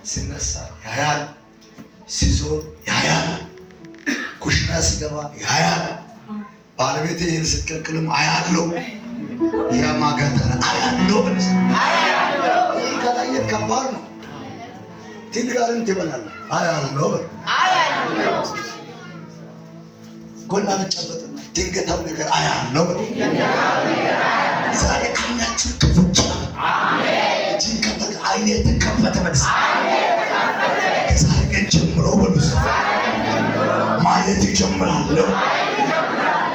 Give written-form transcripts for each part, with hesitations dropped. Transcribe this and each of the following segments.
ሲነሳ ያያል፣ ሲዞር ያያል፣ ኩሽና ሲገባ ያያል። ባለቤቴ ይህን ስትቀቅልም አያለው፣ ያማጋተረ አያለው። ይህ ከላየት ከባድ ነው። ትልጋልን ትበላለህ አያለው። ጎና መጨበጥና ድንገታዊ ነገር አያለው። ዛሬ አይናችሁ ክፍቻ እጅን ከፈተ፣ አይኔ ተከፈተ። መልስ ከዛሬ ቀን ጀምሮ በሉስ ማየት ይጀምራለሁ፣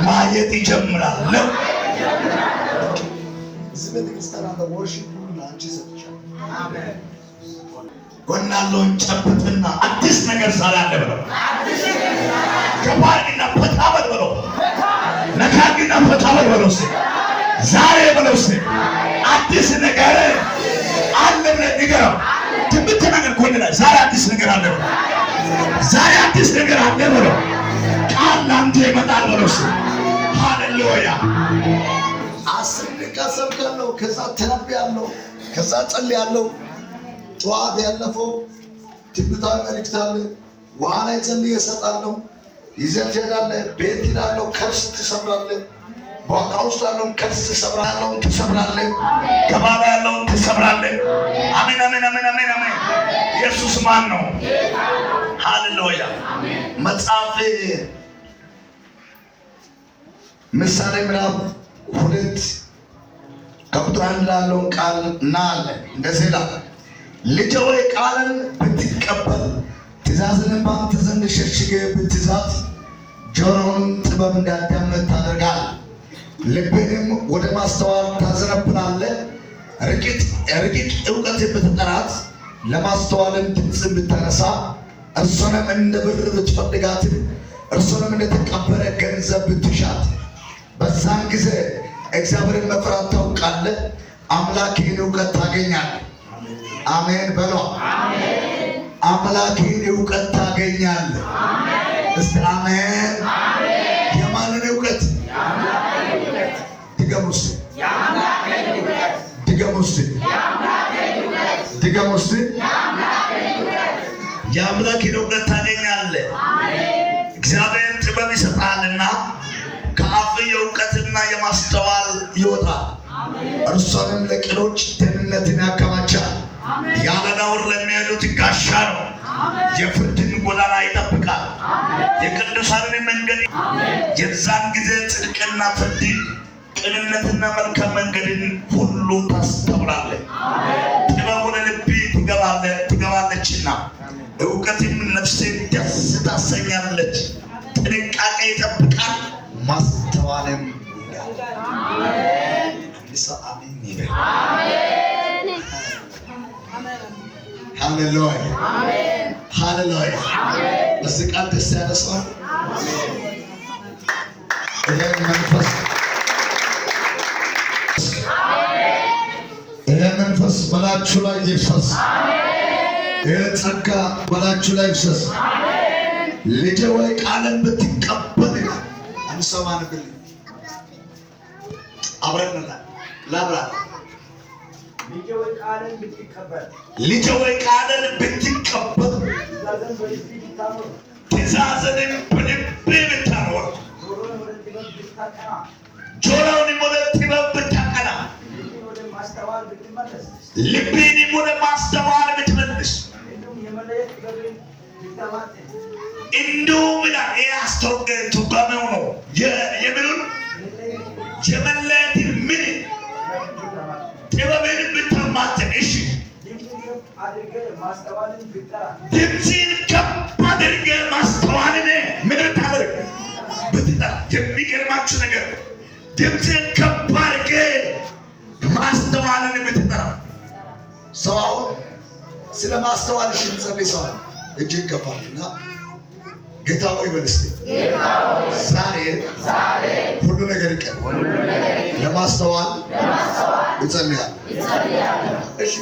ማየት ይጀምራለሁ። እዚህ ቤተክርስቲያን አለ ወርሺፕ ሁሉ አንቺ ሰጥቻለሁ። አሜን። ጎና ያለውን ጨብጥና አዲስ ነገር ሳላለ ብለው ከባድና ፈታበል ብለው ነካጊና ፈታበል ብለው ዛሬ ብለው አዲስ ነገር አለ ብለህ ንገረው። ትንቢት ነገር ኮንና ዛሬ አዲስ ነገር አለ ብለው ዛሬ አዲስ ነገር አለ ብለው ቃል ላንተ ይመጣል ብለው ሃሌሉያ። 10 ደቂቃ ሰብካለሁ፣ ከዛ ተነብያለሁ፣ ከዛ ጸልያለሁ። ጠዋት ያለፈው ትንቢታዊ መልእክት አለ። ውሃ ላይ ጸልዬ እሰጣለሁ። ይዘህ ትሄዳለህ። ቤት ሄዳለሁ፣ ከርስ ትሰብራለህ። በዋጋ ውስጥ ያለውን ከርስ ትሰብራለህ። ከባባ ያለውን ትሰብራለህ። አሜን፣ አሜን፣ አሜን፣ አሜን፣ አሜን። ኢየሱስ ማን ነው? ሃሌሉያ። መጽሐፍ ምሳሌ ምዕራፍ 2 ከቁጥር 1 ያለውን ቃል እናያለን። እንደዚህ ይላል፣ ልጄ ሆይ ቃልን ብትቀበል ትእዛዝንም በአንተ ዘንድ ሸሽገህ ብትይዛት ጆሮህን ጥበብ እንዲያዳምጥ ታደርጋለህ፣ ልብህንም ወደ ማስተዋል ታዘነብላለህ። ረቂቅ እውቀት ብትጠራት ለማስተዋልም ድምፅን ብታነሳ እርሱንም እንደ ብር ብትፈልጋትም እርሱንም እንደተቀበረ ገንዘብ ብትሻት በዛን ጊዜ እግዚአብሔርን መፍራት ታውቃለህ፣ አምላክህን እውቀት ታገኛለህ። አሜን በሏ። አምላክህን እውቀት ታገኛለህ። እስቲ አሜን። የማንን እውቀት? ድገሙ እስቲ፣ ድገሙ እስቲ፣ ድገሙ እስቲ። የአምላክህን እውቀት ታገኛለህ። እግዚአብሔር ጥበብ ይሰጣልና ከአፍ የእውቀትና የማስተዋል ይወጣል። እርሷንም ለቅኖች ደህንነትን ያከማቻል። ያለ ነውር ለሚሄዱት ጋሻ ነው። የፍርድን ጎዳና ይጠብቃል፣ የቅዱሳንን መንገድ። የዛን ጊዜ ጽድቅና ፍርድ፣ ቅንነትና መልካም መንገድን ሁሉ ታስተምራለህ። ጥበብ ወደ ልብህ ትገባለችና እውቀትም ነፍስን ደስ ታሰኛለች። ጥንቃቄ ይጠብቃል፣ ማስተዋልም አሜን ይበል። ሃሌሉያ ሃሌሉያ። በዚህ ቃል ደስ ያለ ሰው ይሄ መንፈስ በላችሁ ላይ ይፍሰስ። ይሄ ጸጋ በላችሁ ላይ ይፍሰስ። ልጄ ሆይ ቃልን ብትቀበል አንሰማን ብል አብረንና ላብራ ልጄ ሆይ ቃልን ብትቀበል ትእዛዝንም በልብህ ብታኖር ጆሮህንም ወደ ጥበብ ብታቀና ልብህንም ወደ ማስተዋል ብትመልስ እንዲሁም ይላል። ይህ አስተርጓሚው ነው። የምኑን የመለየትን ምን ጥበብን ብታማትን። እሺ ድምፅን ከፍ አድርገህ ማስተዋልን ምን ብታደርግ ብትጠራ። የሚገርማችሁ ነገር ድምፅን ከፍ አድርገህ ማስተዋልን ብትጠራ። ሰው አሁን ስለ ማስተዋል እንጸልይ። ሰው እጅግ ገባልና ጌታ ሆይ በል እስቲ ዛሬ ሁሉ ነገር ይቀር ለማስተዋል እጸልያለሁ። እሺ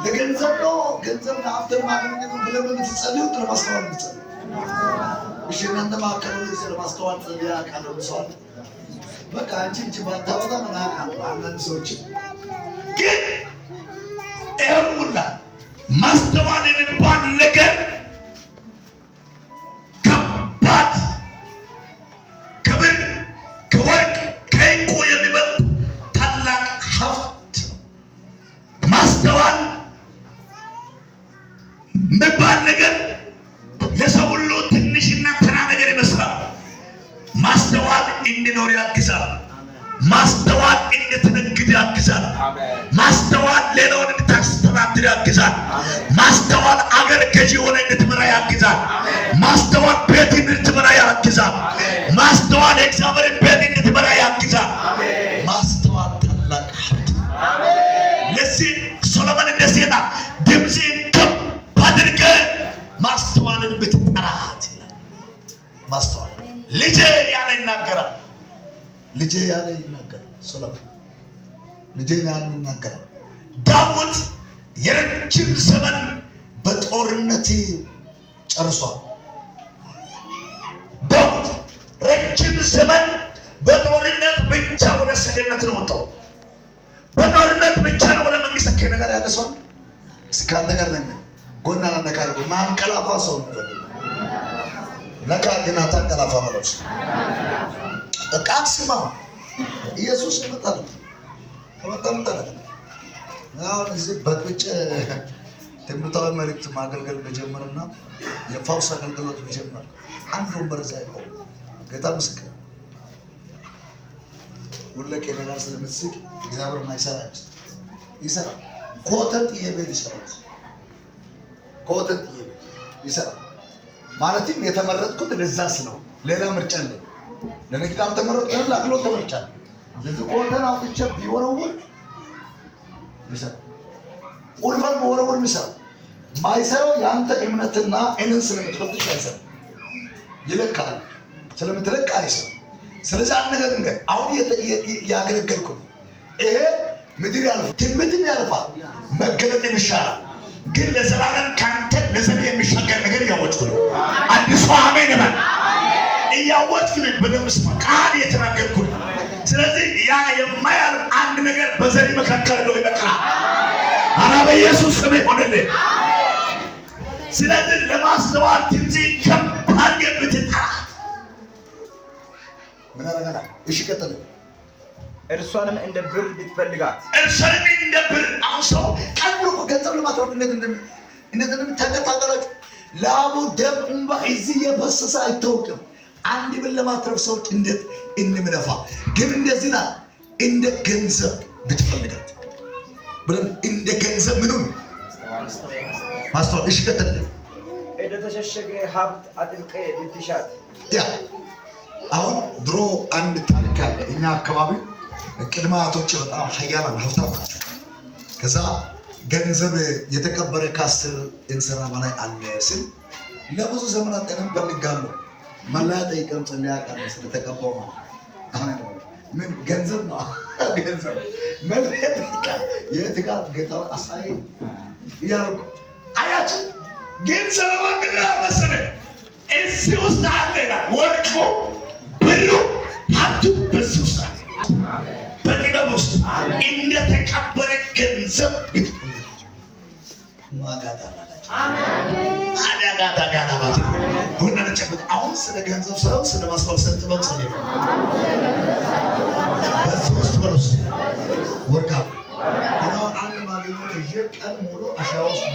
ለገንዘብ ነው ገንዘብ ለሀብት ማግኘት ነው ብለህ የምትጸልዩት ለማስተዋል የምትጸልዩ። እሺ እናንተ ማከሉ ለማስተዋል ጸልያ ካለው ሰው በቃ አንቺ እንጂ ባታወጣ ምናምን አንዳንድ ሰዎች ግን ኤሙላ ማስተዋል የሚባል ነገር ከባድ ከብር ከወርቅ ከዕንቁ የሚበልጥ ታላቅ ሀብት ነው። ማስተዋል የሚባል ነገር ለሰው ሁሉ ትንሽና ተራ ነገር ይመስላል። ማስተዋል እንዲኖር ያግዛል። ማስተዋል እንድትነግድ ያግዛል። ማስተዋል ሌላውን እንድታስተዳድር ያግዛል። ማስተዋል አገር ገዢ ሆነ እንድትመራ ያግዛል። ማስተዋል ቤት እንድትመራ ያግዛል። ማስተዋል የእግዚአብሔር ቤት እንድትመራ ያግዛል። ማስተዋል ታላቅ ሀብት። ለዚህ ሶሎሞን እንደዚህ ይላል፣ ድምፅህን ከፍ አድርገህ ማስተዋልን ብትጠራት ይላል። ማስተዋል ልጄ ያለ ይናገራል። ልጄ ያለ ይናገራል። ሶሎሞን ልጄ ያለ ይናገራል። ዳዊት የረጅም ዘመን በጦርነት ጨርሷል። ዳዊት ረጅም ዘመን በጦርነት ብቻ ወደ ሰገነት ነው ወጣው። በጦርነት ብቻ ነው ወደ መንግስት ከነገር ያደሰው። እስካለ ነገር ነኝ ጎና ነካር ማንቀላፋ ሰው ነው ነካ ግን አታንቀላፋ ማለት ቃስማ ኢየሱስ ይመጣል። ተመጣጣለ አሁን እዚህ በጥጭ ትምህርታዊ መልእክት ማገልገል መጀመርና የፋውስ አገልግሎት መጀመር አንድ ወንበር እዛ ይቆም። ጌታ ምስክር ሁለቄ ነገር ስለምትስቅ እግዚአብሔር ማይሰራች ይሰራ ኮተት የቤት ይሰራል። ኮተት የቤት ይሰራል ማለትም የተመረጥኩት ለዛስ ነው። ሌላ ምርጫ የለም። ለነገራም ተመረጥኩ ለአክሎ ተመርጫለሁ። ስለዚህ ኮተን አውጥቼ ቢወረውር ይሰራ ቁልፈን በወረውር ይሰራ ማይሰራው ያንተ እምነትና እኔን ስለምትፈትሽ አይሰራ ይለካል። ስለምትለካ አይሰራ። ስለዚህ አንድ ነገር እንገር አሁን ያገለገልኩ ይሄ ምድር ያልፋል፣ ትንቢትም ያልፋል፣ መገለጥም ይሻላል። ግን ለዘላለም ካንተ ለዘላለም የሚሻገር ነገር እያወጥኩ ነው። አዲሱ አሜን ይበል። እያወጥኩ ነው። በደምብ ስማ፣ ቃል የተናገርኩ ነው። ስለዚህ ያ የማያልፍ አንድ ነገር በዘሪ መካከል ነው ይመጣል። አራ በኢየሱስ ስም ይሆንልህ። ስለዚህ ለማስተዋል ትንሽ ከባድ የምትጠራ ምን አረጋላ? እሺ ቀጥል። እርሷንም እንደ ብር ብትፈልጋት እርሷንም እንደ ብር አሁን ሰው ቀብሩ ገንዘብ ለማትረፍ እንደምታቀጣቀላችሁ ላቡ ደም እንባ እዚህ የፈሰሰ አይታወቅም። አንድ ብር ለማትረፍ ሰዎች እንዴት እንምለፋ ግን እንደዚህ ና እንደ ገንዘብ ብትፈልጋት ብለን እንደ ገንዘብ ምኑን ማስተዋል። እሺ ቀጥል። እንደተሸሸገ ሀብት አጥብቄ ብትሻት ያ አሁን ድሮ አንድ ታሪክ አለ እኛ አካባቢ ቅድመ አያቶች በጣም ሀያላን ሀብታም ናቸው። ከዛ ገንዘብ የተቀበረ ከአስር እንስራ በላይ አለ ስል ለብዙ ዘመናት ቀደም ፈልጋለሁ መለያ ጠይቀም ጸልያቃለ ስለተቀባው ማለት ምን ገንዘብ ነው ገንዘብ መለያ ጠይቃል የትጋት ጌታው አሳይ ያልኩ አያች ገንዘብ ወንድና መሰለ እዚህ ውስጥ አለ ወርቁ ብሩ ሀብቱ በዚህ ውስጥ አለ። በጥበብ ውስጥ እንደተቀበረ ገንዘብ አሁን ስለ ገንዘብ ሰው ስለ ማስተዋል ስለ ጥበብ ስለ በዚህ ውስጥ በሩስ ወርቃ አሁን አንድ ማግኘት የቀን ሙሉ አሻዋ ውስጥ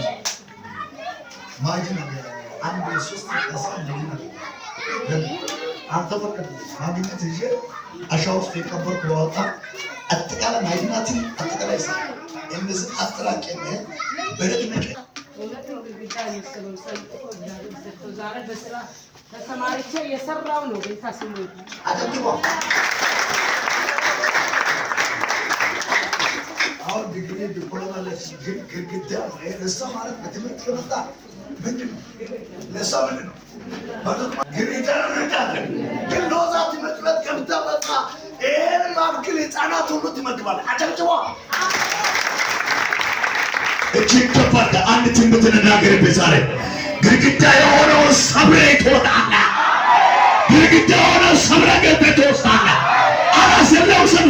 ማግኘት አንድ ሶስት ቀሳ ማግኘት አንተ ወርቅ ማግኘት ይዤ አሻዋ ውስጥ የቀበርኩ በወጣ አጠቃላይ ማግኘትን አጠቃላይ ሰ እንደዚህ አጥራቄ ነው በረት ነጭ ዛሬ በስራ ተሰማርቼ የሰራው ነው ጌታ ስሙ አጥቂው አሁን ዲግሪ ዲፕሎማ ለግድግዳ ለእሷ ማለት በትምህርት ከመጣ ምንድን ነው ለእሷ ምንድን ነው ግሪዳ ነቃለ ግን ሎዛ ትምህርት ቤት ገብታ በቃ ይሄን ማክል ህፃናት ሁሉ ትመግባለህ። አጨብጭቧ እጅግ ከባድ አንድ ትንቢት ልናገርብህ ዛሬ ግድግዳ የሆነው ሰብረህ ትወጣለህ። ግድግዳ የሆነው ሰብረህ ገብተህ ትወጣለህ። አራስ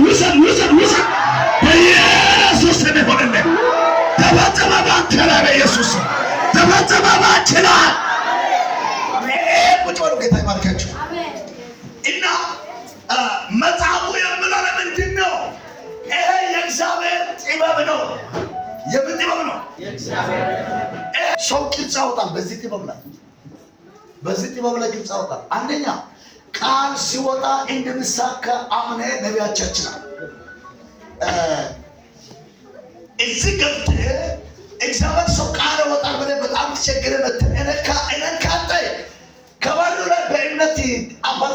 ውሰድ በኢየሱስ ስም ይሆንልህ። ተፈጸመ ባንተ ላይ በኢየሱስ ተፈጸመ ባንቺ ላይ። ቁጭ በሉ። ጌታ ይባርካችሁ። እና መጽሐፉ የምለው ለምንድን ነው? ይሄ የእግዚአብሔር ጥበብ ነው። የምን ጥበብ ነው? ሰው ቅርጽ ያወጣል። በዚህ ጥበብ ላይ ቅርጽ ያወጣል። አንደኛ ቃል ሲወጣ እንደሚሳካ አምነ ነቢያቻችናል። እዚህ ገብተህ እግዚአብሔር ሰው ቃል ያወጣል ብለህ በጣም ተቸግረህ መጥተህ እኔን ካንተ ከበሩ ላይ በእምነት አባል